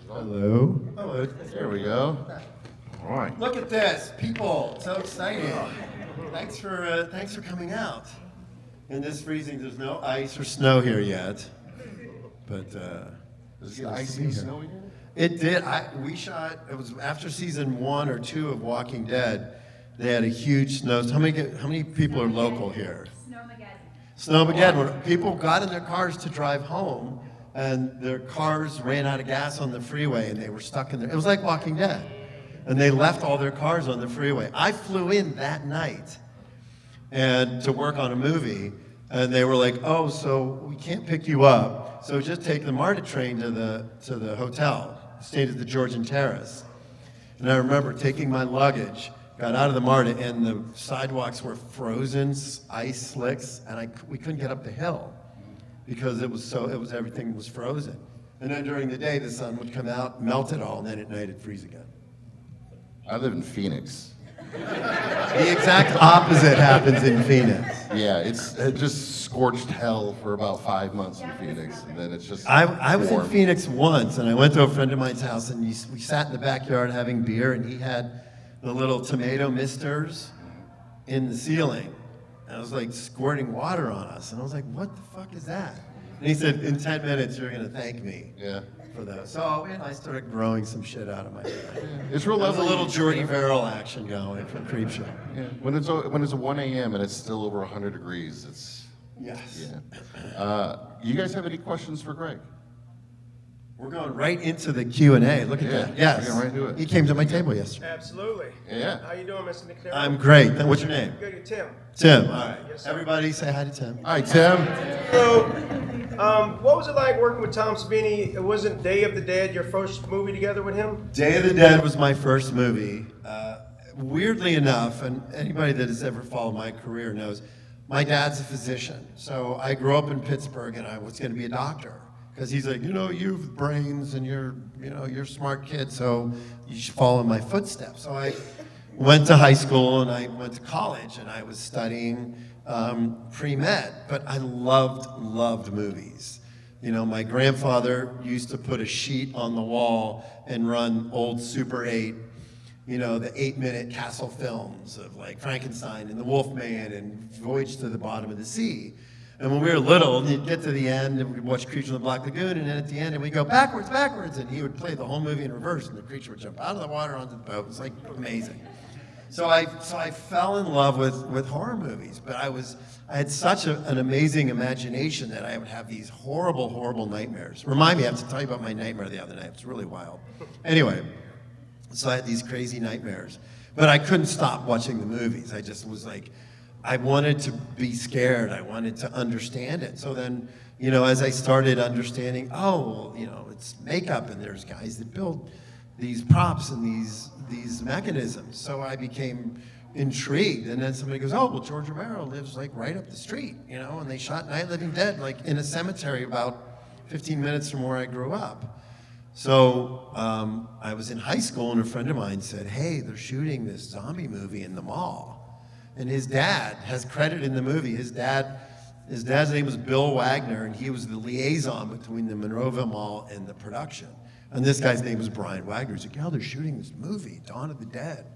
Hello. Hello. There we go. All right. Look at this, people! So exciting. Thanks for coming out. In this freezing, there's no ice or snow here yet, but Is it icy and snowy here? it did. We shot. It was after season 1 or 2 of Walking Dead. They had a huge snow. How many people are local here? Snowmageddon. When people got in their cars to drive home, and their cars ran out of gas on the freeway, and they were stuck in there. It was like Walking Dead, and they left all their cars on the freeway. I flew in that night, and to work on a movie, and they were like, "Oh, so we can't pick you up. So just take the MARTA train to the hotel. Stayed at the Georgian Terrace." And I remember taking my luggage, got out of the MARTA, and the sidewalks were frozen, ice slicks, and we couldn't get up the hill because everything was frozen. And then during the day, the sun would come out, melt it all, and then at night it'd freeze again. I live in Phoenix. The exact opposite happens in Phoenix. Yeah, it just scorched hell for about 5 months in Phoenix, and then it's just I was in warm. Phoenix once, and I went to a friend of mine's house, and we sat in the backyard having beer, and he had the little tomato misters in the ceiling. And I was like squirting water on us, and I was like, "What the fuck is that?" And he said, "In 10 minutes, you're gonna thank me Yeah. for those." So and I started growing some shit out of my head. It's real There was a lovely. little Jordy Verrill action going from Creepshow. Yeah. When it's a 1 a.m. and it's still over 100 degrees, it's Yes. yeah. You guys have any questions for Greg? We're going right into the Q&A. Look at Yeah, that. Yes. we're going right into it. He came to my table yesterday. Absolutely. Yeah. How you doing, Mr. Nicotero? I'm great. What's your name? Good, Tim. Tim. All right. Yes, sir. Everybody say hi to Tim. Hi, Tim. So, what was it like working with Tom Savini? It wasn't Day of the Dead your first movie together with him? Day of the Dead was my first movie. Weirdly enough, and anybody that has ever followed my career knows, my dad's a physician. So I grew up in Pittsburgh, and I was going to be a doctor. Because he's like, you've brains, and you're a smart kid, so you should follow in my footsteps. So I went to high school, and I went to college, and I was studying pre-med. But I loved movies. My grandfather used to put a sheet on the wall and run old Super 8, the 8-minute Castle films of like Frankenstein and the Wolfman and Voyage to the Bottom of the Sea. And when we were little, you'd get to the end and we'd watch Creature in the Black Lagoon, and then at the end, and we'd go backwards, and he would play the whole movie in reverse, and the creature would jump out of the water onto the boat. It was like amazing. So I fell in love with horror movies, but I had such an amazing imagination that I would have these horrible nightmares. Remind me, I have to tell you about my nightmare the other night. It's really wild. Anyway, so I had these crazy nightmares, but I couldn't stop watching the movies. I just was like, I wanted to be scared. I wanted to understand it. So then, as I started understanding, it's makeup, and there's guys that build these props and these mechanisms. So I became intrigued. And then somebody goes, "Oh, well, George Romero lives like right up the street, and they shot Night of the Living Dead like in a cemetery about 15 minutes from where I grew up." So I was in high school, and a friend of mine said, "Hey, they're shooting this zombie movie in the mall." And his dad has credit in the movie. His dad's name was Bill Wagner, and he was the liaison between the Monroeville Mall and the production. And this guy's name was Brian Wagner. He's like, they're shooting this movie, Dawn of the Dead.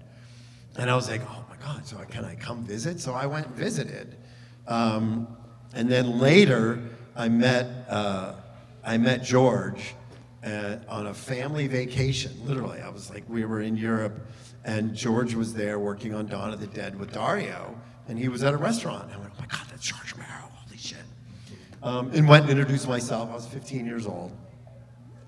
And I was like, oh my God, so can I come visit? So I went and visited. And then later, I met George on a family vacation, literally. We were in Europe, and George was there working on Dawn of the Dead with Dario, and he was at a restaurant. And I went, oh my God, that's George Romero, holy shit. And went and introduced myself. I was 15 years old.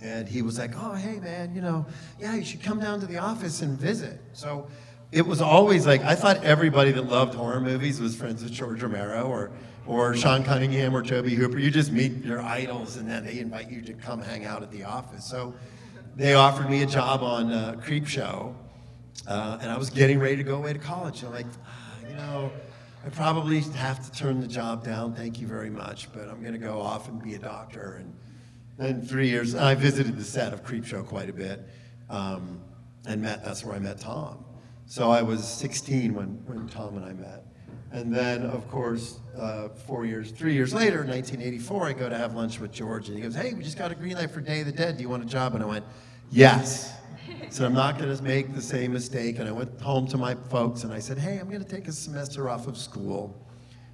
And he was like, oh, hey man, you should come down to the office and visit. So it was always like, I thought everybody that loved horror movies was friends with George Romero or Sean Cunningham or Tobe Hooper. You just meet your idols, and then they invite you to come hang out at the office. So they offered me a job on Creepshow. And I was getting ready to go away to college. And I'm like, I probably have to turn the job down. Thank you very much. But I'm going to go off and be a doctor. And then 3 years, I visited the set of Creepshow quite a bit. And that's where I met Tom. So I was 16 when Tom and I met. And then, of course, 3 years later, in 1984, I go to have lunch with George. And he goes, hey, we just got a green light for Day of the Dead. Do you want a job? And I went, Yes. So I'm not going to make the same mistake. And I went home to my folks and I said, hey, I'm going to take a semester off of school.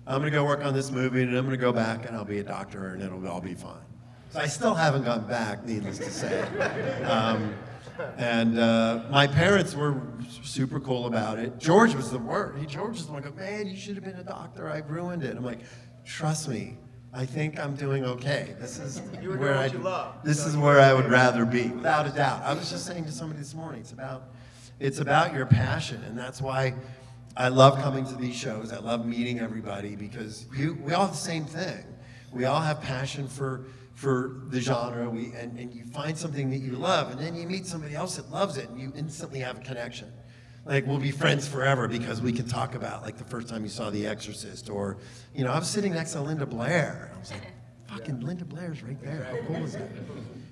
I'm going to go work on this movie and I'm going to go back and I'll be a doctor and it'll all be fine. So I still haven't gone back, needless to say. My parents were super cool about it. George was the worst. George was the one going, man, you should have been a doctor. I ruined it. I'm like, trust me. I think I'm doing okay. This is where I would rather be, without a doubt. I was just saying to somebody this morning, it's about your passion, and that's why I love coming to these shows. I love meeting everybody because we all have the same thing. We all have passion for the genre, and you find something that you love, and then you meet somebody else that loves it, and you instantly have a connection. Like, we'll be friends forever because we can talk about, like, the first time you saw The Exorcist, or, you know, I was sitting next to Linda Blair, and I was like, fucking Linda Blair's right there, how cool is that?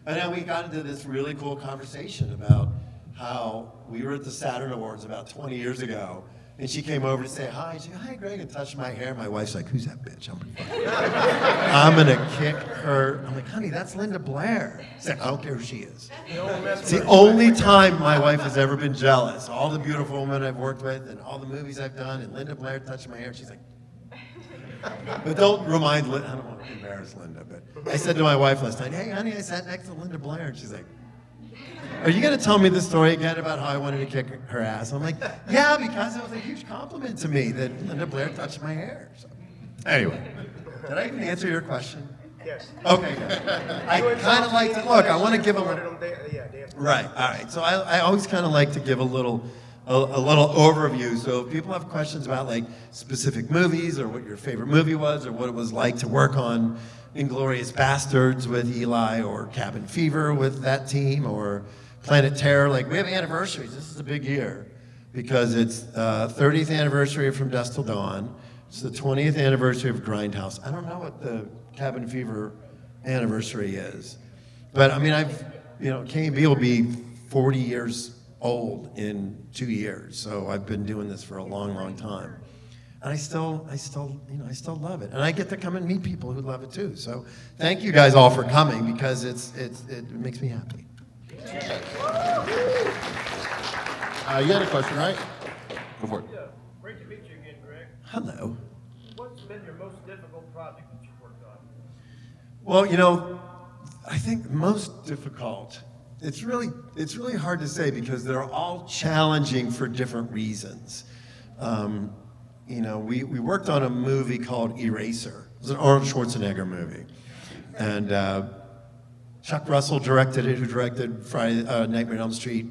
And then we got into this really cool conversation about how we were at the Saturn Awards about 20 years ago, and she came over to say hi. She goes, hi, Greg, and touched my hair. My wife's like, who's that bitch? I'm gonna kick her. I'm like, honey, that's Linda Blair. She's like, I don't care who she is. It's the only time my wife has ever been jealous. All the beautiful women I've worked with and all the movies I've done, and Linda Blair touched my hair. She's like, but don't remind Linda. I don't want to embarrass Linda, but I said to my wife last night, hey, honey, I sat next to Linda Blair, and she's like, are you going to tell me the story again about how I wanted to kick her ass? I'm like, yeah, because it was a huge compliment to me that Linda Blair touched my hair. So, anyway, did I even answer your question? Yes. Okay, good. I kind of like to, look, I want to give a little, right, all right. So I always kind of like to give a little overview. So if people have questions about like specific movies or what your favorite movie was or what it was like to work on Inglourious Bastards with Eli or Cabin Fever with that team or Planet Terror, like we have anniversaries. This is a big year because it's 30th anniversary of From Dusk Till Dawn. It's the 20th anniversary of Grindhouse. I don't know what the Cabin Fever anniversary is, but I mean, K&B will be 40 years old in 2 years, so I've been doing this for a long, long time. And I still love it. And I get to come and meet people who love it too. So thank you guys all for coming because it makes me happy. You had a question, right? Go for it. Yeah, great to meet you again, Greg. Hello. What's been your most difficult project that you've worked on? Well, I think most difficult, it's really hard to say because they're all challenging for different reasons. We worked on a movie called Eraser. It was an Arnold Schwarzenegger movie. And Chuck Russell directed it, who directed Nightmare on Elm Street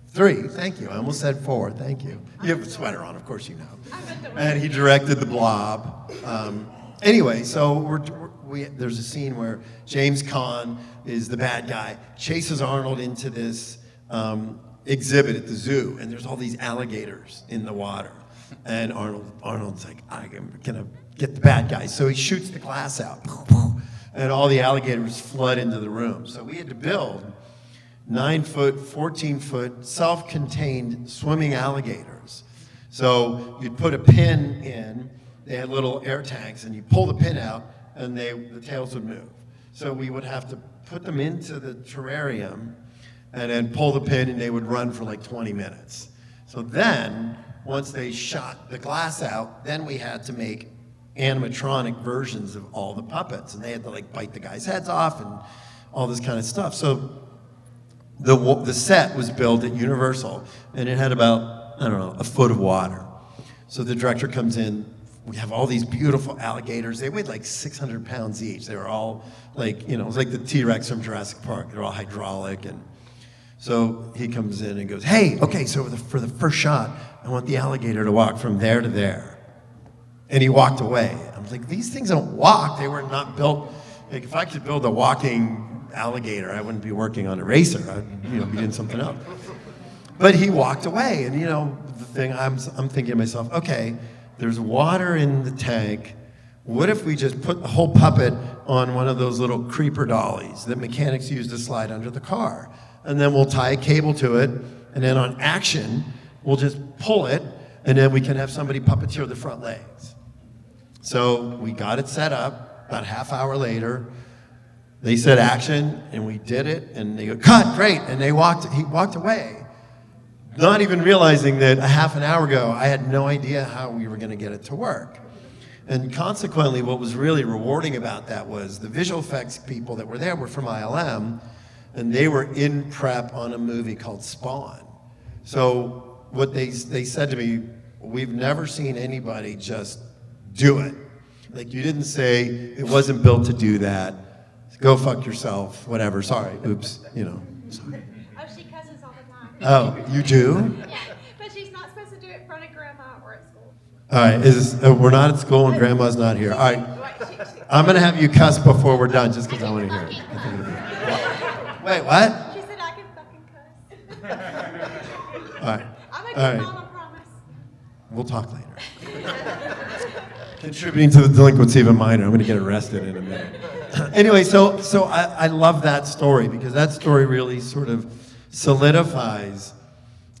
3. Thank you. I almost said 4. Thank you. You have a sweater on, of course you know. And he directed The Blob. Anyway, so there's a scene where James Caan is the bad guy, chases Arnold into this exhibit at the zoo, and there's all these alligators in the water. And Arnold's like, I'm gonna get the bad guy. So he shoots the glass out, and all the alligators flood into the room. So we had to build 9-foot, 14-foot, self-contained swimming alligators. So you'd put a pin in, they had little air tanks, and you pull the pin out, and the tails would move. So we would have to put them into the terrarium, and then pull the pin, and they would run for like 20 minutes. So then, once they shot the glass out, then we had to make animatronic versions of all the puppets, and they had to like bite the guys' heads off and all this kind of stuff. So the set was built at Universal, and it had about, I don't know, a foot of water. So the director comes in, we have all these beautiful alligators. They weighed like 600 pounds each. They were all like, it was like the T-Rex from Jurassic Park. They're all hydraulic. And so he comes in and goes, hey, okay, so for the first shot, I want the alligator to walk from there to there. And he walked away. I was like, these things don't walk. They were not built. Like, if I could build a walking alligator, I wouldn't be working on Eraser. I'd be doing something else. But he walked away. And, the thing, I'm thinking to myself, okay, there's water in the tank. What if we just put the whole puppet on one of those little creeper dollies that mechanics use to slide under the car? And then we'll tie a cable to it, and then on action, we'll just pull it, and then we can have somebody puppeteer the front legs. So we got it set up. About a half hour later, They said action, and we did it, and they go, cut, great, and he walked away, not even realizing that a half an hour ago, I had no idea how we were gonna get it to work. And consequently, what was really rewarding about that was the visual effects people that were there were from ILM, and they were in prep on a movie called Spawn. So what they said to me, we've never seen anybody just do it. Like, you didn't say, it wasn't built to do that, go fuck yourself, whatever, sorry, oops, you know. Sorry. Oh, she cusses all the time. Oh, you do? Yeah, but she's not supposed to do it in front of grandma or at school. All right, we're not at school and grandma's not here. All right, Wait, I'm gonna have you cuss before we're done, just because I want to hear it. Wait, what? she said I can fucking cuss. All right, I'm a all good right. mom, I promise. We'll talk later. Contributing to the delinquency of a minor. I'm going to get arrested in a minute. Anyway, so I love that story because that story really sort of solidifies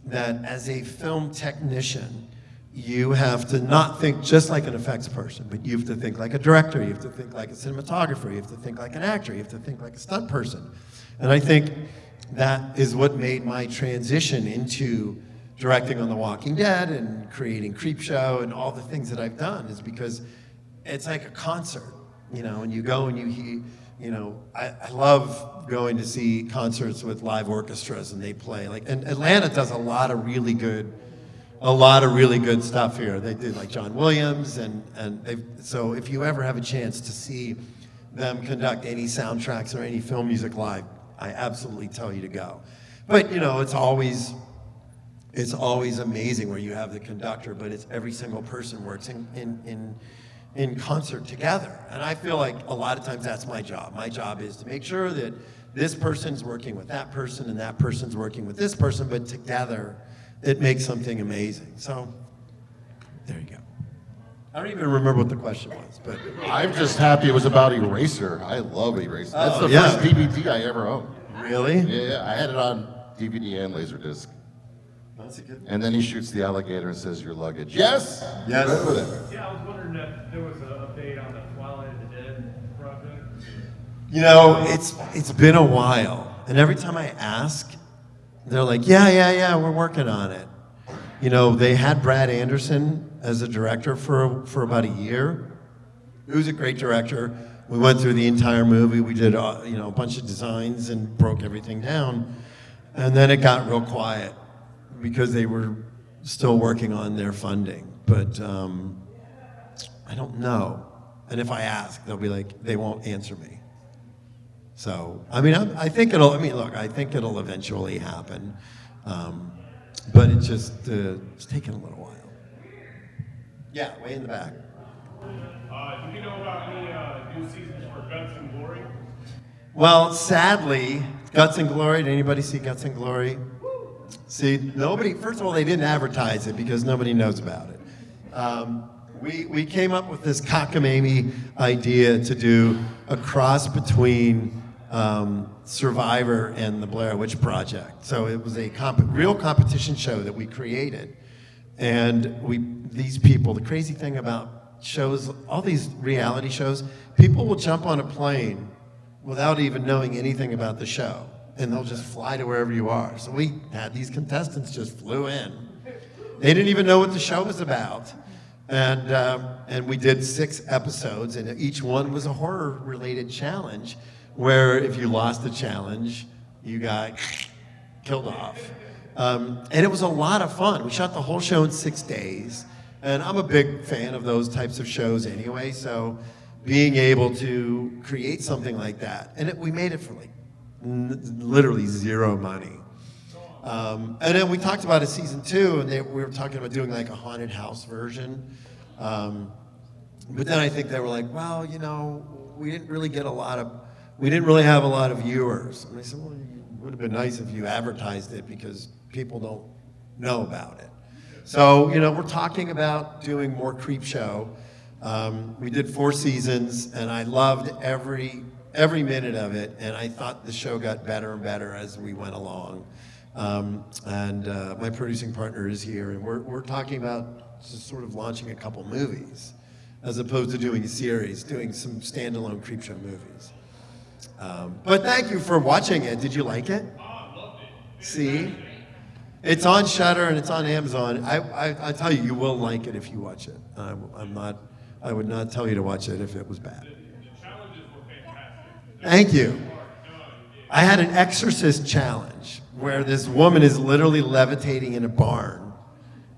that as a film technician, you have to not think just like an effects person, but you have to think like a director, you have to think like a cinematographer, you have to think like an actor, you have to think like a stunt person. And I think that is what made my transition into directing on The Walking Dead and creating Creepshow and all the things that I've done is because it's like a concert, you know, and you go and you hear, you know, I love going to see concerts with live orchestras and they play. Like, and Atlanta does a lot of really good stuff here. They did like John Williams so if you ever have a chance to see them conduct any soundtracks or any film music live, I absolutely tell you to go. But, you know, it's always amazing where you have the conductor, but it's every single person works in concert together. And I feel like a lot of times that's my job. My job is to make sure that this person's working with that person and that person's working with this person, but together it makes something amazing. So there you go. I don't even remember what the question was, but I'm just happy it was about Eraser. I love Eraser. That's Oh, the yeah. first DVD I ever owned. really? Yeah, I had it on DVD and Laserdisc. That's a good. And then he shoots the alligator and says, your luggage. Yes! Yes. Remember that. Yeah, I was wondering if there was an update on the Twilight of the Dead project. You know, it's been a while, and every time I ask, they're like, yeah, we're working on it. You know, they had Brad Anderson as a director for about a year. He was a great director. We went through the entire movie. We did a bunch of designs and broke everything down, and then it got real quiet because they were still working on their funding. But I don't know. And if I ask, they'll be like, they won't answer me. So, I mean, I think it'll eventually happen. But it's it's taking a little while. Yeah, way in the back. Do you know about any new seasons for Guts and Glory? Well, sadly, Guts and Glory, did anybody see Guts and Glory? See, nobody, first of all, they didn't advertise it because nobody knows about it. We came up with this cockamamie idea to do a cross between Survivor and the Blair Witch Project. So it was a real competition show that we created. And these people, the crazy thing about shows, all these reality shows, people will jump on a plane without even knowing anything about the show. And they'll just fly to wherever you are. So we had these contestants just flew in. They didn't even know what the show was about. And we did 6 episodes, and each one was a horror-related challenge, where if you lost the challenge, you got killed off. And it was a lot of fun. We shot the whole show in 6 days, and I'm a big fan of those types of shows anyway, so being able to create something like that, and we made it for like literally zero money. And then we talked about a season 2, and we were talking about doing like a haunted house version. But then I think they were like, well, you know, we didn't really have a lot of viewers. And I said, well, it would have been nice if you advertised it because people don't know about it. So, you know, we're talking about doing more Creepshow. We did 4 seasons, and I loved every minute of it, and I thought the show got better and better as we went along. My producing partner is here, and we're talking about just sort of launching a couple movies, as opposed to doing a series, doing some standalone Creepshow movies. But thank you for watching it. Did you like it? Loved it. See? It's on Shudder and it's on Amazon. I tell you, you will like it if you watch it. I would not tell you to watch it if it was bad. The challenges were fantastic. Thank you. I had an exorcist challenge where this woman is literally levitating in a barn.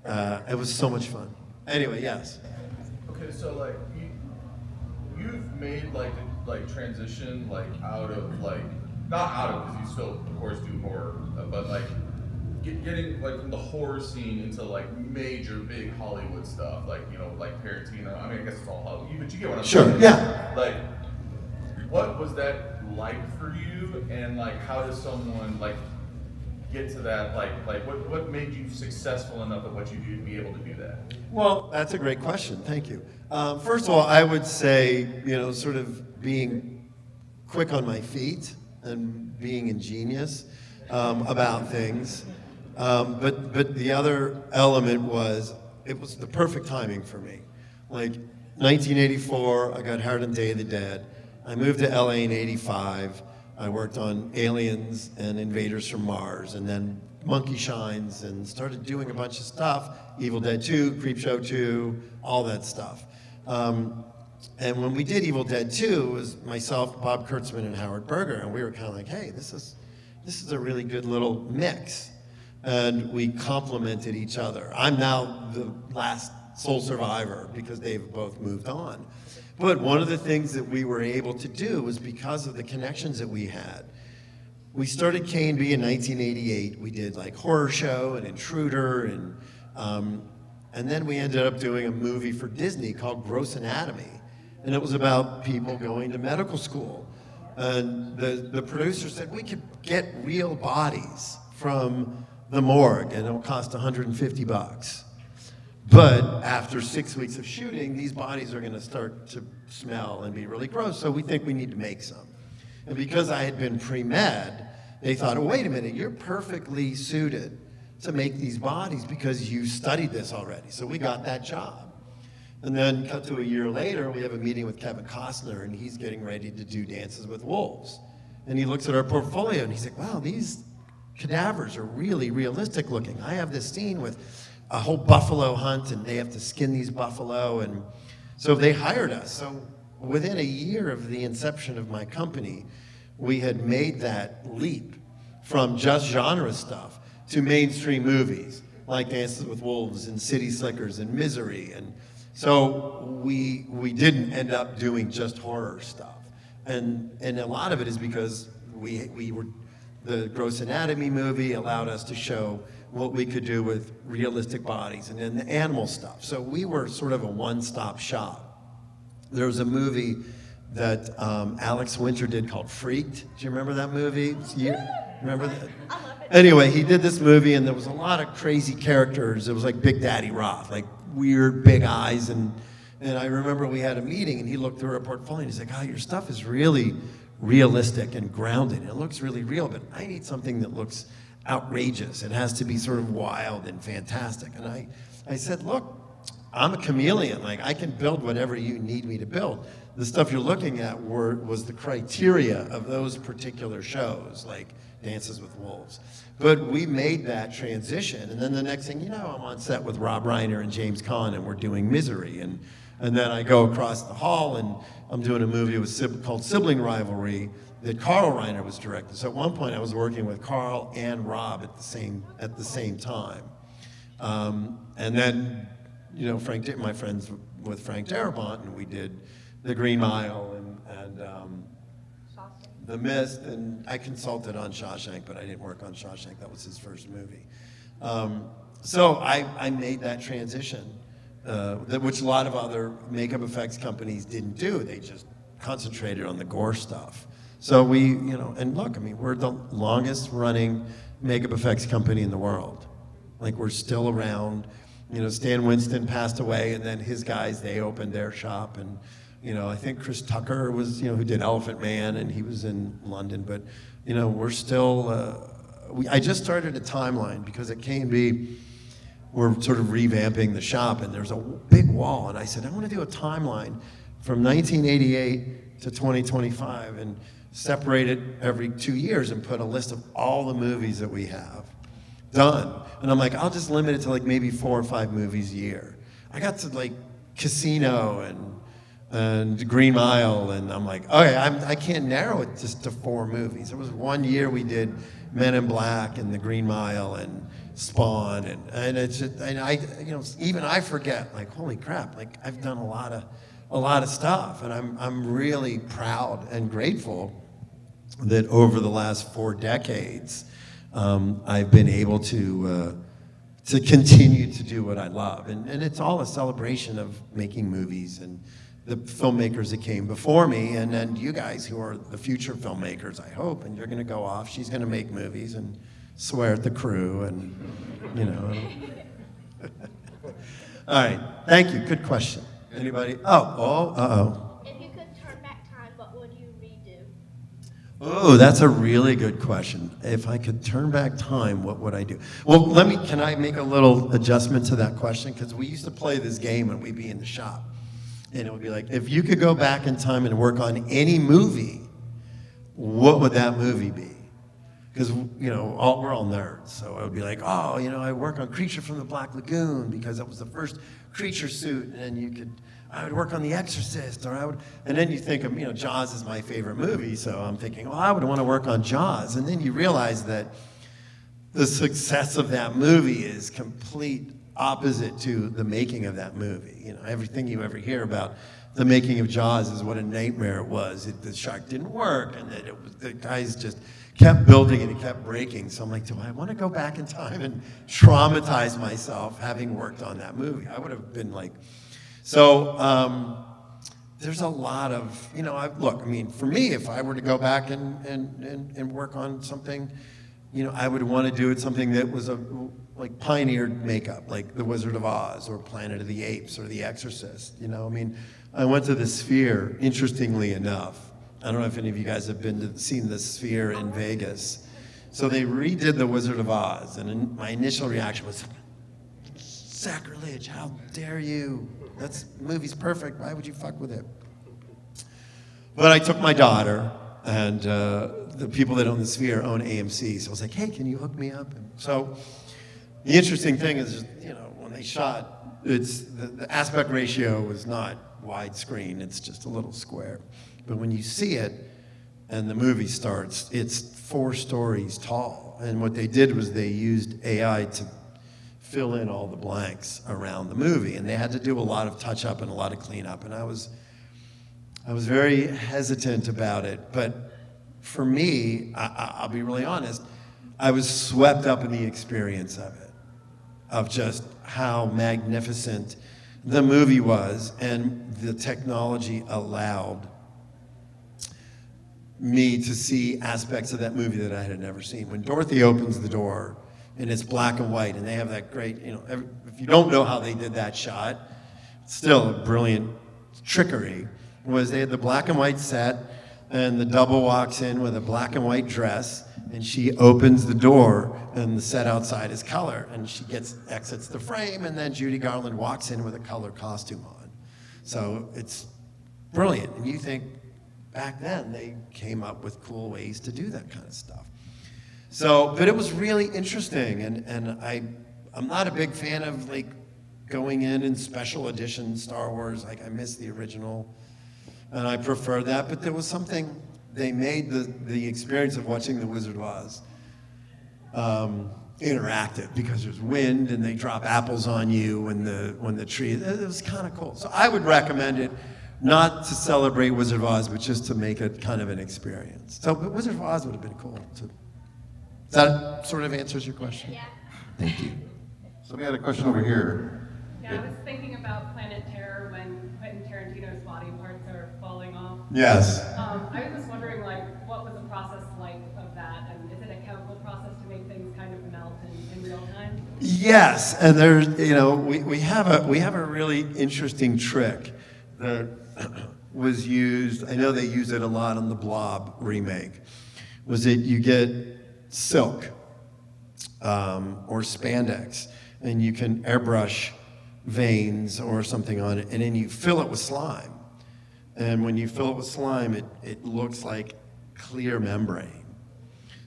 It was so much fun. Anyway, yes. Okay, so like you've made like transition like out of like not out of because you still of course do horror, but like getting like from the horror scene into like major big Hollywood stuff, like you know like Tarantino. I mean, I guess it's all Hollywood, but you get what I'm saying. Sure. Yeah. Like, what was that like for you, and like how does someone like get to that? Like what made you successful enough at what you do to be able to do that? Well, that's a great question. Thank you. First of all, I would say, you know, sort of being quick on my feet and being ingenious about things. But the other element was, it was the perfect timing for me. Like 1984, I got hired on Day of the Dead. I moved to LA in 85. I worked on Aliens and Invaders from Mars, and then Monkey Shines, and started doing a bunch of stuff. Evil Dead 2, Creepshow 2, all that stuff. And when we did Evil Dead 2, it was myself, Bob Kurtzman, and Howard Berger, and we were kind of like, hey, this is a really good little mix. And we complemented each other. I'm now the last sole survivor because they've both moved on. But one of the things that we were able to do was because of the connections that we had. We started K&B in 1988. We did like Horror Show and Intruder, and then we ended up doing a movie for Disney called Gross Anatomy. And it was about people going to medical school. And the producer said, we could get real bodies from the morgue and it'll cost $150. But after 6 weeks of shooting, these bodies are gonna start to smell and be really gross, so we think we need to make some. And because I had been pre-med, they thought, oh, wait a minute, you're perfectly suited to make these bodies because you studied this already. So we got that job. And then cut to a year later, we have a meeting with Kevin Costner, and he's getting ready to do Dances with Wolves. And he looks at our portfolio, and he's like, wow, these cadavers are really realistic looking. I have this scene with a whole buffalo hunt, and they have to skin these buffalo, and so they hired us. So within a year of the inception of my company, we had made that leap from just genre stuff to mainstream movies like Dances with Wolves and City Slickers and Misery, and so we didn't end up doing just horror stuff, and a lot of it is because we were the Gross Anatomy movie allowed us to show what we could do with realistic bodies and then the animal stuff. So we were sort of a one-stop shop. There was a movie that Alex Winter did called Freaked. Do you remember that movie? Remember that? I love it. Anyway, he did this movie and there was a lot of crazy characters. It was like Big Daddy Roth, like weird big eyes. And I remember we had a meeting and he looked through our portfolio and he's like, oh, your stuff is really realistic and grounded. It looks really real, but I need something that looks outrageous. It has to be sort of wild and fantastic. And I said, look, I'm a chameleon. Like, I can build whatever you need me to build. The stuff you're looking at was the criteria of those particular shows, like Dances with Wolves. But we made that transition. And then the next thing you know, I'm on set with Rob Reiner and James Caan, and we're doing Misery. And then I go across the hall, and I'm doing a movie called Sibling Rivalry that Carl Reiner was directing. So at one point, I was working with Carl and Rob at the same time. And then, you know, my friends with Frank Darabont, and we did The Green Mile and The Mist, and I consulted on Shawshank, but I didn't work on Shawshank. That was his first movie. So I made that transition, which a lot of other makeup effects companies didn't do. They just concentrated on the gore stuff. So we, you know, and look, I mean, we're the longest running makeup effects company in the world. Like, we're still around. You know, Stan Winston passed away, and then his guys, they opened their shop. And, you know, I think Chris Tucker was, you know, who did Elephant Man, and he was in London. But, you know, we're still, I just started a timeline because at K&B, we're sort of revamping the shop, and there's a big wall. And I said, I want to do a timeline from 1988 to 2025. And separate it every 2 years and put a list of all the movies that we have done. And I'm like, I'll just limit it to like maybe 4 or 5 movies a year. I got to like Casino and Green Mile, and I'm like, okay, I can't narrow it just to 4 movies. There was one year we did Men in Black and The Green Mile and Spawn, and it's just, and I, you know, even I forget, like, holy crap, like I've done a lot of stuff, and I'm really proud and grateful that over the last 4 decades, I've been able to continue to do what I love, and it's all a celebration of making movies and the filmmakers that came before me, and then you guys who are the future filmmakers, I hope, and you're going to go off. She's going to make movies and swear at the crew, and you know. All right, thank you. Good question. Anybody? If you could turn back time, what would you redo? Oh, that's a really good question. If I could turn back time, what would I do? Well, can I make a little adjustment to that question? Because we used to play this game when we'd be in the shop. And it would be like, if you could go back in time and work on any movie, what would that movie be? Because, you know, we're all nerds. So I would be like, oh, you know, I work on Creature from the Black Lagoon because that was the first creature suit. And then I would work on The Exorcist, and then you think of, you know, Jaws is my favorite movie. So I'm thinking, oh, I would want to work on Jaws. And then you realize that the success of that movie is complete opposite to the making of that movie. You know, everything you ever hear about the making of Jaws is what a nightmare it was. The shark didn't work, and that the guys just kept building and it kept breaking. So I'm like, do I want to go back in time and traumatize myself having worked on that movie? I would have been like, so there's a lot of, you know, look, I mean, for me, if I were to go back and work on something, you know, I would want to do it something that was like pioneered makeup, like The Wizard of Oz or Planet of the Apes or The Exorcist. You know, I mean, I went to the Sphere, interestingly enough. I don't know if any of you guys have seen the Sphere in Vegas. So they redid The Wizard of Oz, and my initial reaction was, sacrilege, how dare you? That movie's perfect, why would you fuck with it? But I took my daughter, and the people that own the Sphere own AMC, so I was like, hey, can you hook me up? And so the interesting thing is, you know, when they shot, the aspect ratio was not widescreen, it's just a little square. But when you see it and the movie starts, it's 4 stories tall. And what they did was they used AI to fill in all the blanks around the movie. And they had to do a lot of touch up and a lot of cleanup. And I was very hesitant about it. But for me, I'll be really honest, I was swept up in the experience of it, of just how magnificent the movie was and the technology allowed me to see aspects of that movie that I had never seen. When Dorothy opens the door and it's black and white, and they have that great, you know, if you don't know how they did that shot, it's still a brilliant trickery, was they had the black and white set, and the double walks in with a black and white dress, and she opens the door, and the set outside is color, and she exits the frame, and then Judy Garland walks in with a color costume on. So it's brilliant, and you think, back then, they came up with cool ways to do that kind of stuff. So, but it was really interesting, and I'm not a big fan of like going in special edition Star Wars. Like I miss the original, and I prefer that. But there was something, they made the experience of watching The Wizard of Oz interactive, because there's wind and they drop apples on you when the tree. It was kind of cool. So I would recommend it. Not to celebrate Wizard of Oz, but just to make it kind of an experience. So Wizard of Oz would have been cool. Does that sort of answers your question? Yeah. Thank you. So we had a question over here. Yeah, I was thinking about Planet Terror when Quentin Tarantino's body parts are falling off. Yes. I was just wondering, like, what was the process like of that, and is it a chemical process to make things kind of melt in real time? Yes, and there's, you know, we have a really interesting trick that was used. I know they use it a lot on the Blob remake. Was that you get silk or spandex, and you can airbrush veins or something on it, and then you fill it with slime. And when you fill it with slime, it looks like clear membrane.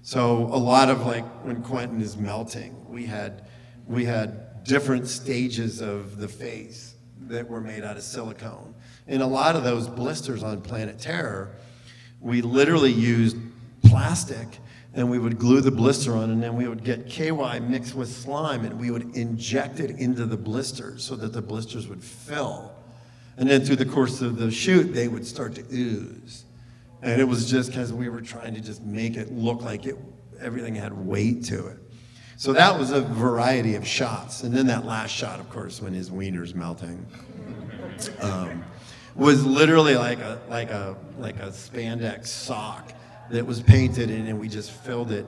So a lot of like when Quentin is melting, we had different stages of the face that were made out of silicone. And a lot of those blisters on Planet Terror, we literally used plastic and we would glue the blister on, and then we would get KY mixed with slime and we would inject it into the blisters so that the blisters would fill. And then through the course of the shoot, they would start to ooze. And it was just because we were trying to just make it look like everything had weight to it. So that was a variety of shots. And then that last shot, of course, when his wiener's melting, was literally like a spandex sock that was painted in, and we just filled it.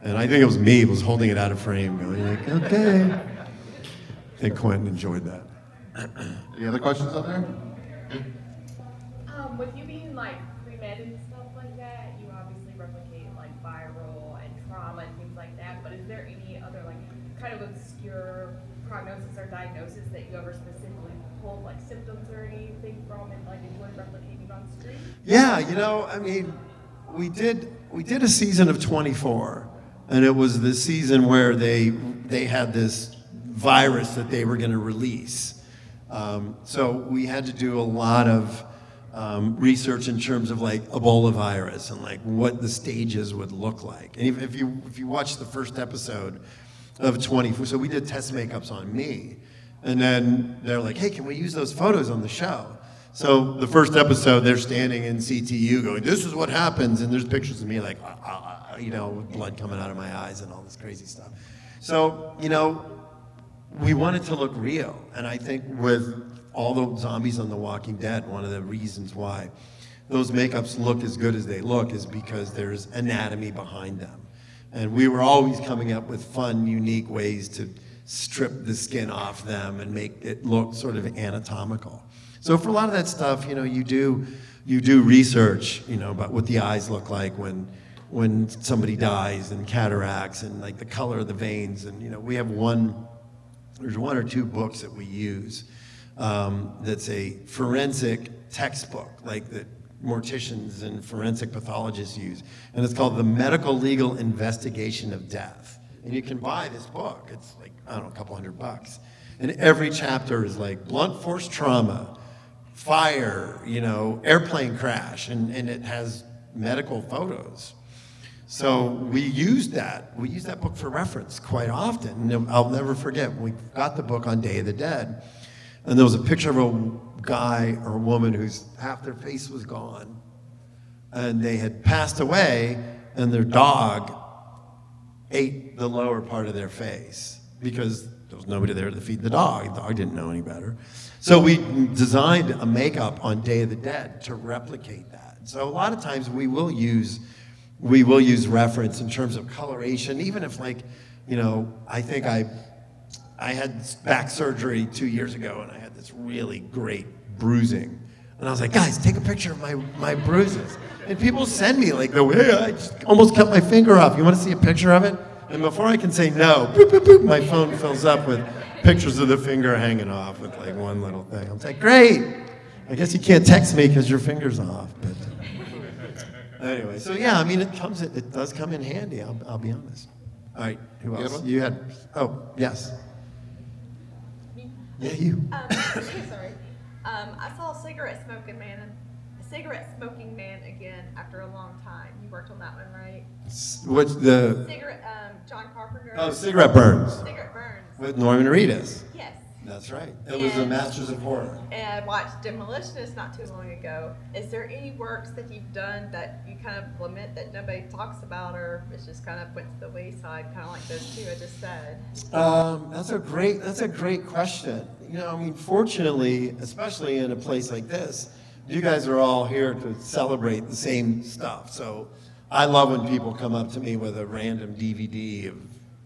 And I think it was me who was holding it out of frame, going like, okay. I think Quentin enjoyed that. Any other questions out there? With you being like pre-med and stuff like that, you obviously replicate like viral and trauma and things like that, but is there any other like kind of obscure prognosis or diagnosis that you ever specifically pulled like symptoms or anything from and like enjoyed replicating on screen? Yeah, I mean, we did a season of 24, and it was the season where they had this virus that they were going to release. So we had to do a lot of research in terms of like Ebola virus and like what the stages would look like. And if you watch the first episode of 24, so we did test makeups on me, and then they're like, hey, can we use those photos on the show? So the first episode, they're standing in CTU going, this is what happens, and there's pictures of me like, with blood coming out of my eyes and all this crazy stuff. So, we wanted to look real, and I think with all the zombies on The Walking Dead, one of the reasons why those makeups look as good as they look is because there's anatomy behind them. And we were always coming up with fun, unique ways to strip the skin off them and make it look sort of anatomical. So for a lot of that stuff, you do research, about what the eyes look like when somebody dies, and cataracts, and like the color of the veins. And we have there's one or two books that we use that's a forensic textbook, like that morticians and forensic pathologists use, and it's called The Medical Legal Investigation of Death. And you can buy this book. It's like, I don't know, a couple $100. And every chapter is like blunt force trauma, fire, airplane crash, and it has medical photos. So we used that book for reference quite often. And I'll never forget, we got the book on Day of the Dead, and there was a picture of a guy or a woman whose half their face was gone, and they had passed away, and their dog ate the lower part of their face because there was nobody there to feed the dog. The dog didn't know any better. So we designed a makeup on Day of the Dead to replicate that. So a lot of times we will use reference in terms of coloration, even if I think I had back surgery 2 years ago, and I had this really great bruising. And I was like, guys, take a picture of my bruises. And people send me like, hey, I just almost cut my finger off. You want to see a picture of it? And before I can say no, boop, boop, boop, my phone fills up with pictures of the finger hanging off with like one little thing. I'm like, great. I guess you can't text me because your finger's off. But anyway, so yeah, I mean, it does come in handy. I'll be honest. All right, who else? You had, yes. Me? Yeah, you. Sorry. I saw a cigarette smoking man again after a long time. You worked on that one, right? What's the? Cigarette, John Carpenter. Oh, Cigarette Burns. Cigarette Burns. With Norman Reedus. Yes. That's right. It was the Masters of Horror. And I watched Demolitionist not too long ago. Is there any works that you've done that you kind of lament that nobody talks about, or it's just kind of went to the wayside, kind of like those two I just said? That's a great question. Fortunately, especially in a place like this, you guys are all here to celebrate the same stuff. So I love when people come up to me with a random DVD of,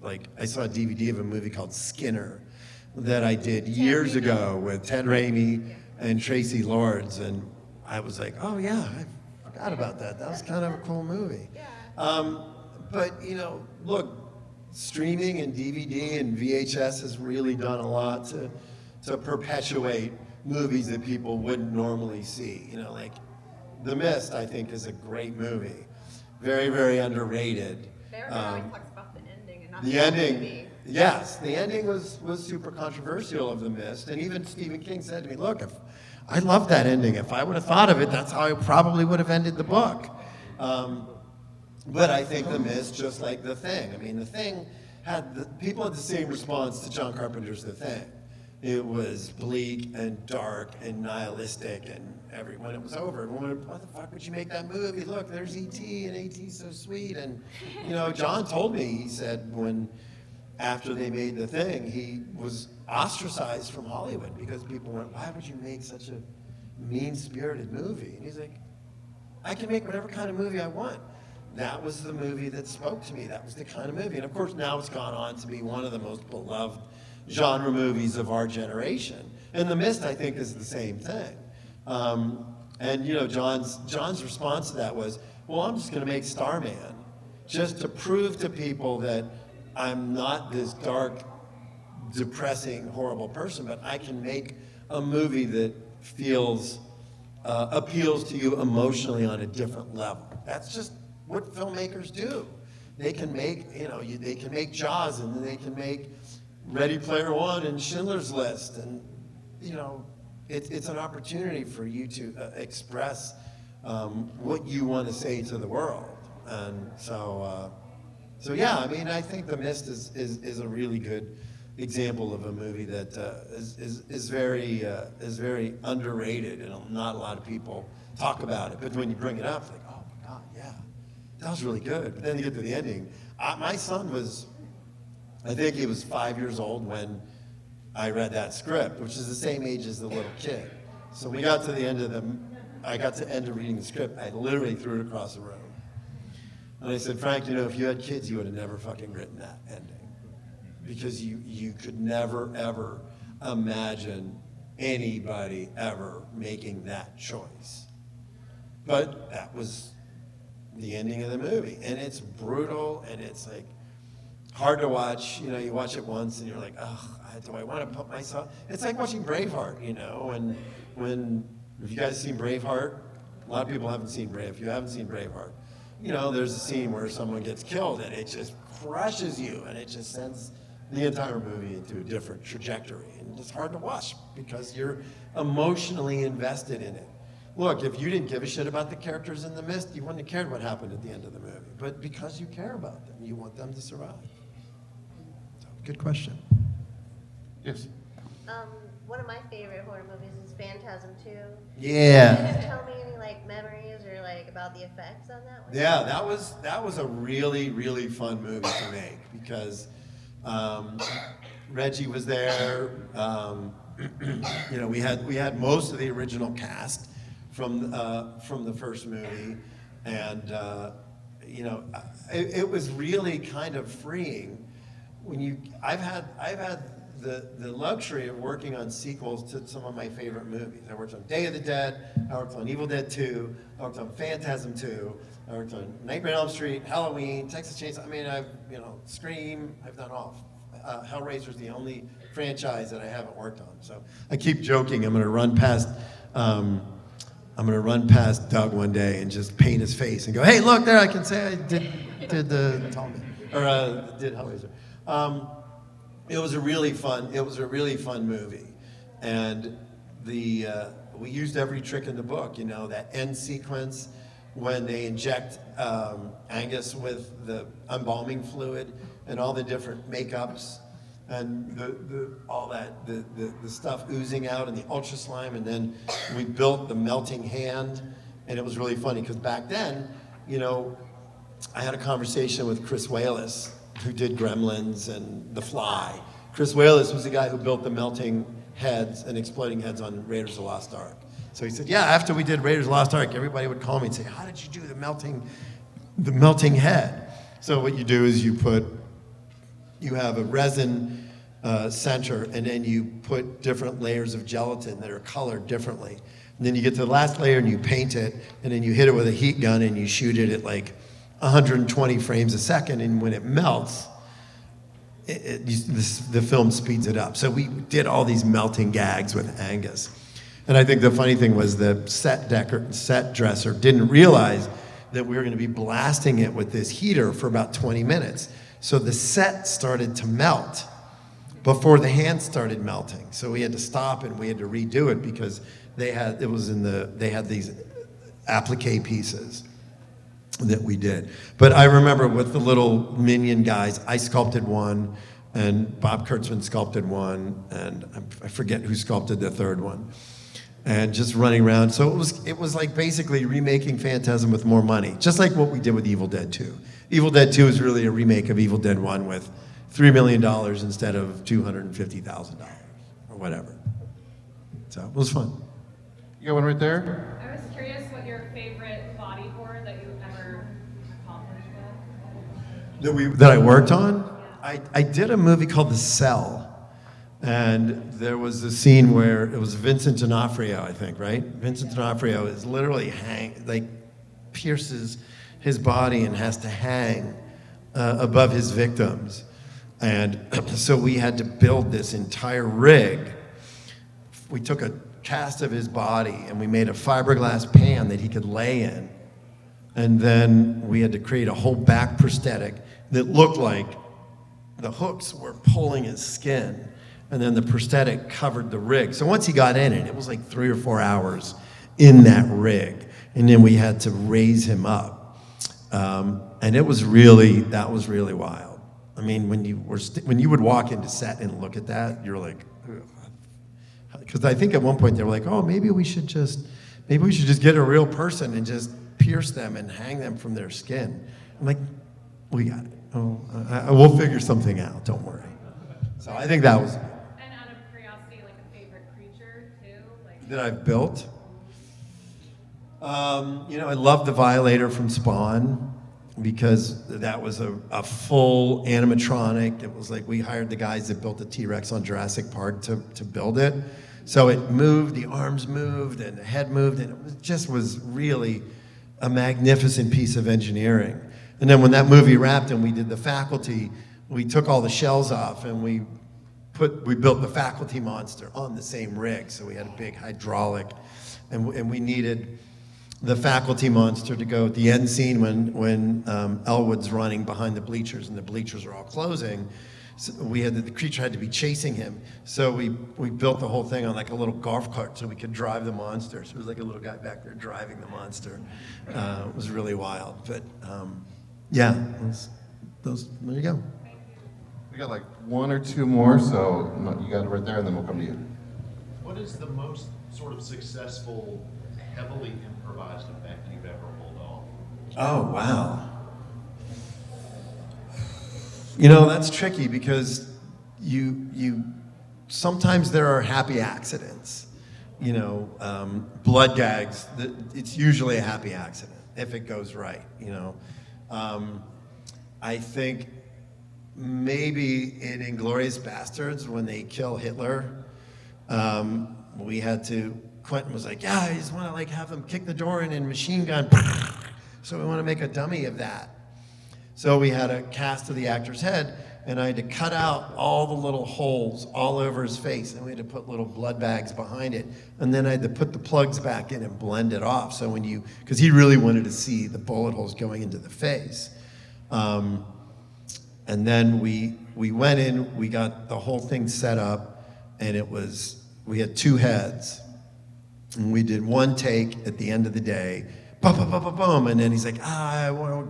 like, I saw a DVD of a movie called Skinner that I did years ago with Ted Raimi and Tracy Lords, and I was like, oh yeah, I forgot about that. That was kind of a cool movie. But look, streaming and DVD and VHS has really done a lot to perpetuate movies that people wouldn't normally see. Like The Mist, I think, is a great movie. very, very underrated. Everyone always talks about the ending and not The the whole ending, movie. yes, the ending was super controversial of The Mist, and even Stephen King said to me, look, if I love that ending. If I would have thought of it, that's how I probably would have ended the book. But I think The Mist, just like The Thing. I mean, The Thing people had the same response to John Carpenter's The Thing. It was bleak and dark and nihilistic, and when it was over, everyone went, "What the fuck would you make that movie? Look, there's E.T. and E.T.'s so sweet." And John told me, he said after they made The Thing, he was ostracized from Hollywood because people went, "Why would you make such a mean-spirited movie?" And he's like, "I can make whatever kind of movie I want." That was the movie that spoke to me. That was the kind of movie. And of course, now it's gone on to be one of the most beloved genre movies of our generation. And The Mist, I think, is the same thing. John's response to that was, well, I'm just going to make Starman just to prove to people that I'm not this dark, depressing, horrible person, but I can make a movie that appeals to you emotionally on a different level. That's just what filmmakers do. They can make, they can make Jaws, and then they can make Ready Player One and Schindler's List, and it's an opportunity for you to express what you want to say to the world. And so yeah, I mean, I think The Mist is a really good example of a movie that is very underrated, and not a lot of people talk about it. But when you bring it up, it's like, oh my God, yeah, that was really good. But then you get to the ending. My son was, I think he was 5 years old when I read that script, which is the same age as the little kid. So we got to the end of I got to the end of reading the script. I literally threw it across the room. And I said, Frank, if you had kids, you would have never fucking written that ending. Because you could never, ever imagine anybody ever making that choice. But that was the ending of the movie. And it's brutal, and it's like hard to watch. You watch it once and you're like, oh, do I want to put myself? It's like watching Braveheart, if you guys seen Braveheart, a lot of people haven't seen Braveheart. If you haven't seen Braveheart, there's a scene where someone gets killed and it just crushes you, and it just sends the entire movie into a different trajectory. And it's hard to watch because you're emotionally invested in it. Look, if you didn't give a shit about the characters in The Mist, you wouldn't have cared what happened at the end of the movie. But because you care about them, you want them to survive. So, good question. Yes. One of my favorite horror movies is Phantasm 2. Yeah. Can you just tell me any memories or about the effects on that one? Yeah, that was a really, really fun movie to make because Reggie was there. We had most of the original cast from the first movie, and it was really kind of freeing when I've had the luxury of working on sequels to some of my favorite movies. I worked on Day of the Dead, I worked on Evil Dead 2, I worked on Phantasm 2, I worked on Nightmare on Elm Street, Halloween, Texas Chainsaw. I mean, Scream, I've done all. Hellraiser's the only franchise that I haven't worked on. So I keep joking, I'm gonna run past Doug one day and just paint his face and go, hey, look there, I can say I did the Talmud, or did Hellraiser. It was a really fun movie, and we used every trick in the book. That end sequence when they inject Angus with the embalming fluid and all the different makeups and the stuff oozing out and the ultra slime, and then we built the melting hand, and it was really funny because back then, I had a conversation with Chris Walas, who did Gremlins and The Fly. Chris Walas was the guy who built the melting heads and exploding heads on Raiders of the Lost Ark. So he said, yeah, after we did Raiders of the Lost Ark, everybody would call me and say, how did you do the melting head? So what you do is you have a resin center, and then you put different layers of gelatin that are colored differently. And then you get to the last layer and you paint it, and then you hit it with a heat gun and you shoot it at 120 frames a second, and when it melts, the film speeds it up. So we did all these melting gags with Angus. And I think the funny thing was the set dresser didn't realize that we were going to be blasting it with this heater for about 20 minutes. So the set started to melt before the hand started melting. So we had to stop and we had to redo it because they had these applique pieces that we did. But I remember with the little minion guys, I sculpted one, and Bob Kurtzman sculpted one, and I forget who sculpted the third one. And just running around. So it was like basically remaking Phantasm with more money, just like what we did with Evil Dead 2. Evil Dead 2 is really a remake of Evil Dead 1 with $3 million instead of $250,000 or whatever. So it was fun. You got one right there? I was curious what your favorite body horror that you've ever accomplished was. That I worked on? I did a movie called The Cell. And there was a scene where it was Vincent D'Onofrio, I think, right? Vincent D'Onofrio is literally pierces his body and has to hang above his victims. And so we had to build this entire rig. We took a cast of his body and we made a fiberglass pan that he could lay in. And then we had to create a whole back prosthetic that looked like the hooks were pulling his skin. And then the prosthetic covered the rig. So once he got in it, it was like 3 or 4 hours in that rig. And then we had to raise him up. And that was really wild. I mean, when you would walk into set and look at that, you're like, because I think at one point they were like, oh, maybe we should just get a real person and just pierce them and hang them from their skin. I'm like, we got it. Oh, we'll figure something out. Don't worry. So I think that was. And out of curiosity, like a favorite creature too, like That I've built. I love the Violator from Spawn because that was a full animatronic. It was like we hired the guys that built the T-Rex on Jurassic Park to build it. So it moved, the arms moved, and the head moved, and it just was really a magnificent piece of engineering. And then when that movie wrapped and we did the Faculty, we took all the shells off and we built the Faculty monster on the same rig. So we had a big hydraulic, and we needed the Faculty monster to go at the end scene when Elwood's running behind the bleachers and the bleachers are all closing. So the creature had to be chasing him. So we built the whole thing on like a little golf cart so we could drive the monster. So it was like a little guy back there driving the monster. It was really wild, but yeah, there you go. We got like 1 or 2 more, so you got it right there, and then we'll come to you. What is the most sort of successful, heavily improvised effect you've ever pulled off? Oh, wow. That's tricky because you sometimes there are happy accidents. Blood gags, it's usually a happy accident if it goes right, I think maybe in Inglourious Bastards when they kill Hitler, Quentin was like, yeah, I just want to like have him kick the door in and machine gun. So we want to make a dummy of that. So we had a cast of the actor's head, and I had to cut out all the little holes all over his face, and we had to put little blood bags behind it. And then I had to put the plugs back in and blend it off. So because he really wanted to see the bullet holes going into the face. And then we went in, we got the whole thing set up, and we had 2 heads. And we did 1 take at the end of the day, boom, boom, boom, boom, boom. And then he's like,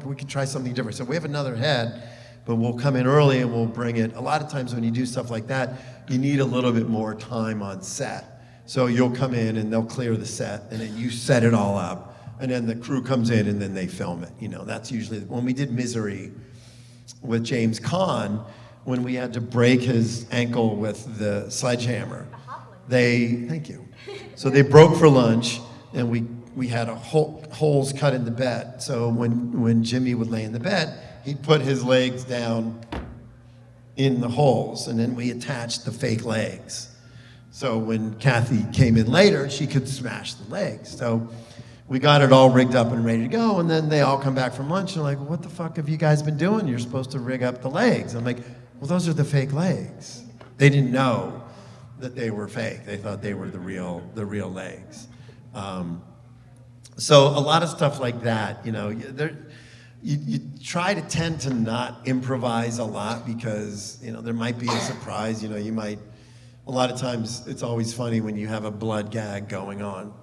we could try something different. So we have another head, but we'll come in early and we'll bring it. A lot of times when you do stuff like that, you need a little bit more time on set. So you'll come in and they'll clear the set, and then you set it all up. And then the crew comes in and then they film it. That's usually, when we did Misery with James Caan, when we had to break his ankle with the sledgehammer, thank you. So they broke for lunch, and we had holes cut in the bed. So when Jimmy would lay in the bed, he'd put his legs down in the holes, and then we attached the fake legs. So when Kathy came in later, she could smash the legs. So we got it all rigged up and ready to go, and then they all come back from lunch and they're like, what the fuck have you guys been doing? You're supposed to rig up the legs. I'm like, well, those are the fake legs. They didn't know that they were fake. They thought they were the real legs. So a lot of stuff like that, you try to tend to not improvise a lot because, there might be a surprise, a lot of times it's always funny when you have a blood gag going on.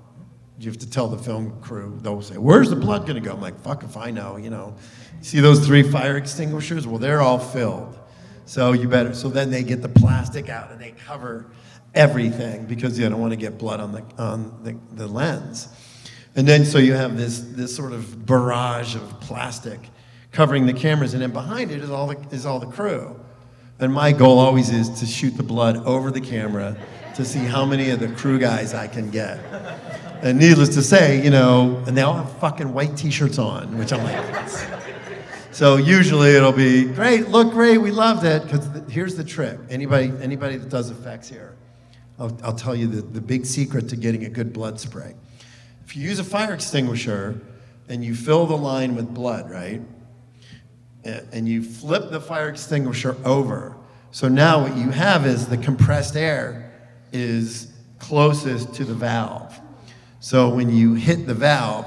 You have to tell the film crew, they'll say, where's the blood gonna go? I'm like, fuck if I know, See those 3 fire extinguishers? Well, they're all filled. So so then they get the plastic out and they cover everything because they don't want to get blood on the lens. And then so you have this sort of barrage of plastic covering the cameras, and then behind it is all the crew. And my goal always is to shoot the blood over the camera to see how many of the crew guys I can get. And needless to say, and they all have fucking white t-shirts on, which I'm like, so usually it'll be, great, look great, we loved it. Because here's the trick. Anybody that does effects here, I'll tell you the big secret to getting a good blood spray. If you use a fire extinguisher and you fill the line with blood, right? And you flip the fire extinguisher over. So now what you have is the compressed air is closest to the valve. So when you hit the valve,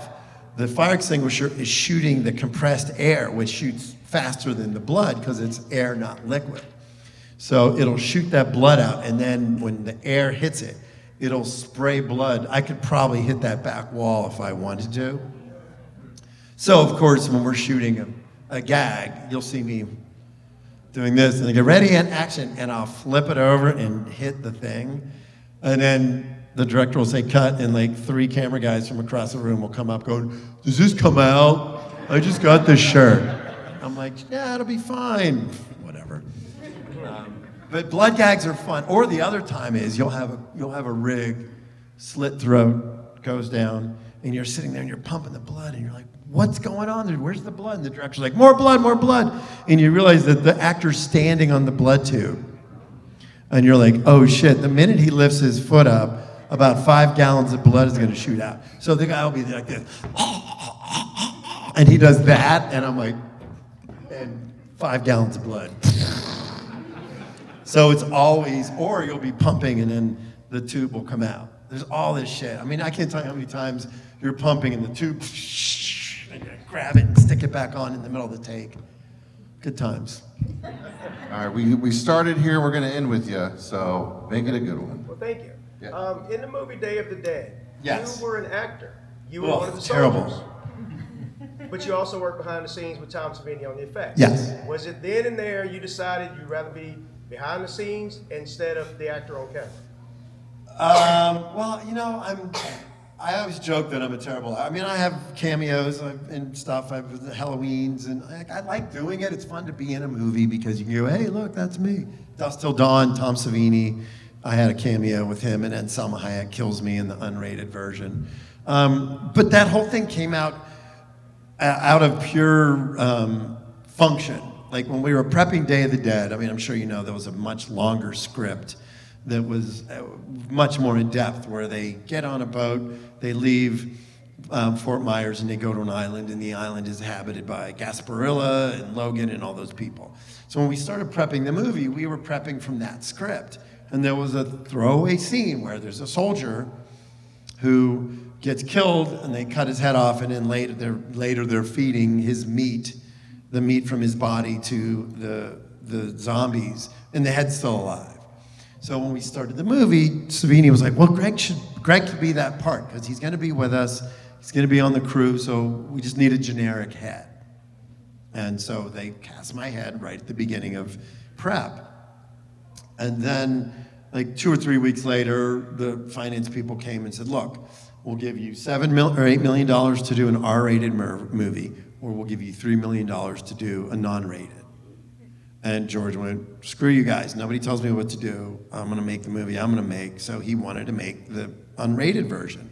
the fire extinguisher is shooting the compressed air, which shoots faster than the blood because it's air, not liquid. So it'll shoot that blood out, and then when the air hits it, it'll spray blood. I could probably hit that back wall if I wanted to. So of course, when we're shooting a gag, you'll see me doing this, and they go, ready and action, and I'll flip it over and hit the thing. And then the director will say cut, and like 3 camera guys from across the room will come up going, does this come out? I just got this shirt. I'm like, yeah, it'll be fine, whatever. But blood gags are fun. Or the other time is you'll have a rig, slit throat, goes down, and you're sitting there and you're pumping the blood, and you're like, what's going on there? Where's the blood? And the director's like, more blood, more blood. And you realize that the actor's standing on the blood tube. And you're like, oh shit, the minute he lifts his foot up, about 5 gallons of blood is gonna shoot out. So the guy will be like this, and he does that, and I'm like, and 5 gallons of blood. So it's always, or you'll be pumping and then the tube will come out. There's all this shit. I mean, I can't tell you how many times you're pumping and the tube, and you grab it and stick it back on in the middle of the take. Good times. All right, we started here, we're gonna end with you, so make it a good one. Well, thank you. Yeah. In the movie Day of the Dead, Yes. you were an actor. You were Well, one of the terrible. soldiers. But you also worked behind the scenes with Tom Savini on the effects. Yes. Was it then and there you decided you'd rather be behind the scenes instead of the actor on camera? Well, I always joke that I'm a terrible. I mean, I have cameos and stuff. I've the Halloweens, and I like doing it. It's fun to be in a movie because you can go, hey, look, that's me. Dusk Till Dawn, Tom Savini. I had a cameo with him, and then Salma Hayek kills me in the unrated version. But that whole thing came out of pure function. Like when we were prepping Day of the Dead, I mean, I'm sure you know there was a much longer script that was much more in depth, where they get on a boat, they leave Fort Myers, and they go to an island, and the island is inhabited by Gasparilla and Logan and all those people. So when we started prepping the movie, we were prepping from that script. And there was a throwaway scene where there's a soldier who gets killed, and they cut his head off, and then later they're feeding his meat, the meat from his body, to the zombies, and the head's still alive. So when we started the movie, Savini was like, well, Greg could be that part, because he's gonna be with us, he's gonna be on the crew, so we just need a generic head. And so they cast my head right at the beginning of prep. And then, like 2 or 3 weeks later, the finance people came and said, look, we'll give you $7 or $8 million to do an R-rated movie, or we'll give you $3 million to do a non-rated. And George went, screw you guys, nobody tells me what to do. I'm gonna make the movie I'm gonna make. So he wanted to make the unrated version.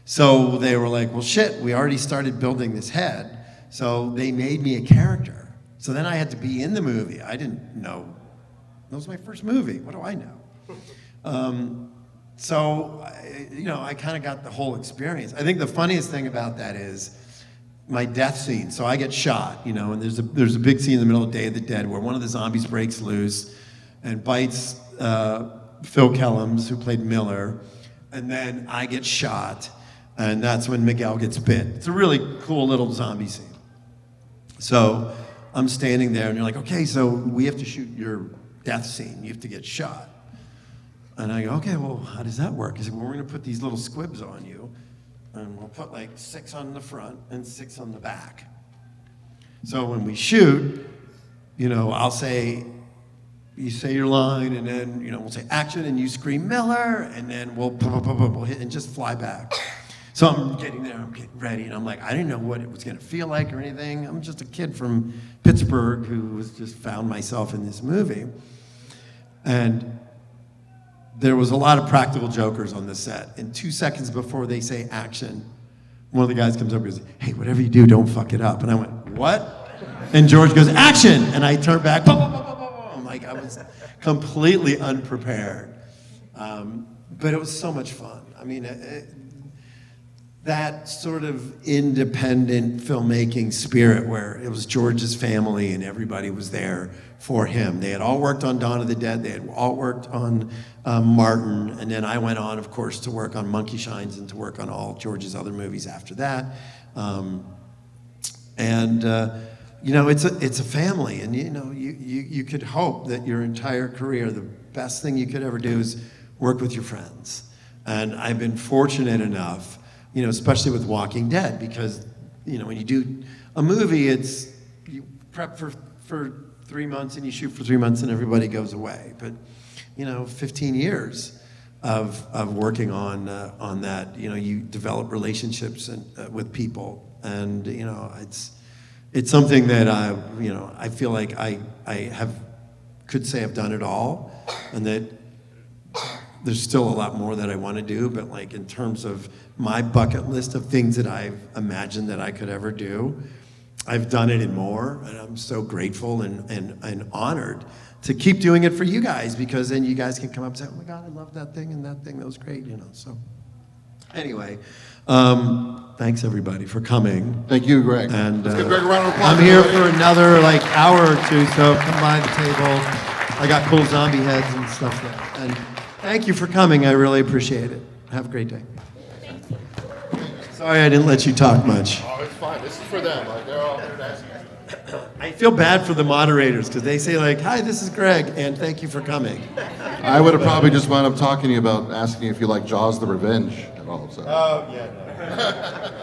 So they were like, well, shit, we already started building this head. So they made me a character. So then I had to be in the movie. I didn't know. That was my first movie. What do I know? I kind of got the whole experience. I think the funniest thing about that is my death scene. So I get shot, and there's a big scene in the middle of Day of the Dead where one of the zombies breaks loose and bites Phil Kellums, who played Miller, and then I get shot. And that's when Miguel gets bit. It's a really cool little zombie scene. So I'm standing there and you're like, okay, so we have to shoot your death scene. You have to get shot. And I go, okay, well, how does that work? He said, well, we're gonna put these little squibs on you and we'll put like 6 on the front and 6 on the back. So when we shoot, you know, I'll say, you say your line and then, you know, we'll say action and you scream Miller and then we'll hit and just fly back. So I'm getting there, I'm getting ready, and I'm like, I didn't know what it was gonna feel like or anything. I'm just a kid from Pittsburgh who was just found myself in this movie. And there was a lot of practical jokers on the set. And 2 seconds before they say action, one of the guys comes over and goes, hey, whatever you do, don't fuck it up. And I went, what? And George goes, action! And I turned back, I'm like, I was completely unprepared. But it was so much fun. I mean, that sort of independent filmmaking spirit where it was George's family and everybody was there for him. They had all worked on Dawn of the Dead. They had all worked on Martin. And then I went on, of course, to work on Monkey Shines and to work on all George's other movies after that. You know, it's a family. And, you know, you could hope that your entire career, the best thing you could ever do is work with your friends. And I've been fortunate enough, you know, especially with Walking Dead, because, you know, when you do a movie, it's, you prep for 3 months and you shoot for 3 months and everybody goes away. But, you know, 15 years of working on that, you know, you develop relationships with people. And, you know, it's something that you know, I feel like I could say I've done it all, and that there's still a lot more that I want to do, but like in terms of my bucket list of things that I've imagined that I could ever do, I've done it and more, and I'm so grateful and honored to keep doing it for you guys, because then you guys can come up and say, oh my God, I love that thing, and that thing, that was great, you know, so. Anyway, thanks everybody for coming. Thank you, Greg. And Let's give Greg a round of applause. I'm here for another like hour or two, so come by the table. I got cool zombie heads and stuff there. And thank you for coming, I really appreciate it. Have a great day. Sorry I didn't let you talk much. Oh, it's fine. This is for them. Like, they're all here to ask you. I feel bad for the moderators because they say like, hi, this is Greg, and thank you for coming. I would have probably just wound up talking to you about asking if you like Jaws the Revenge at all. So. Oh, yeah, no.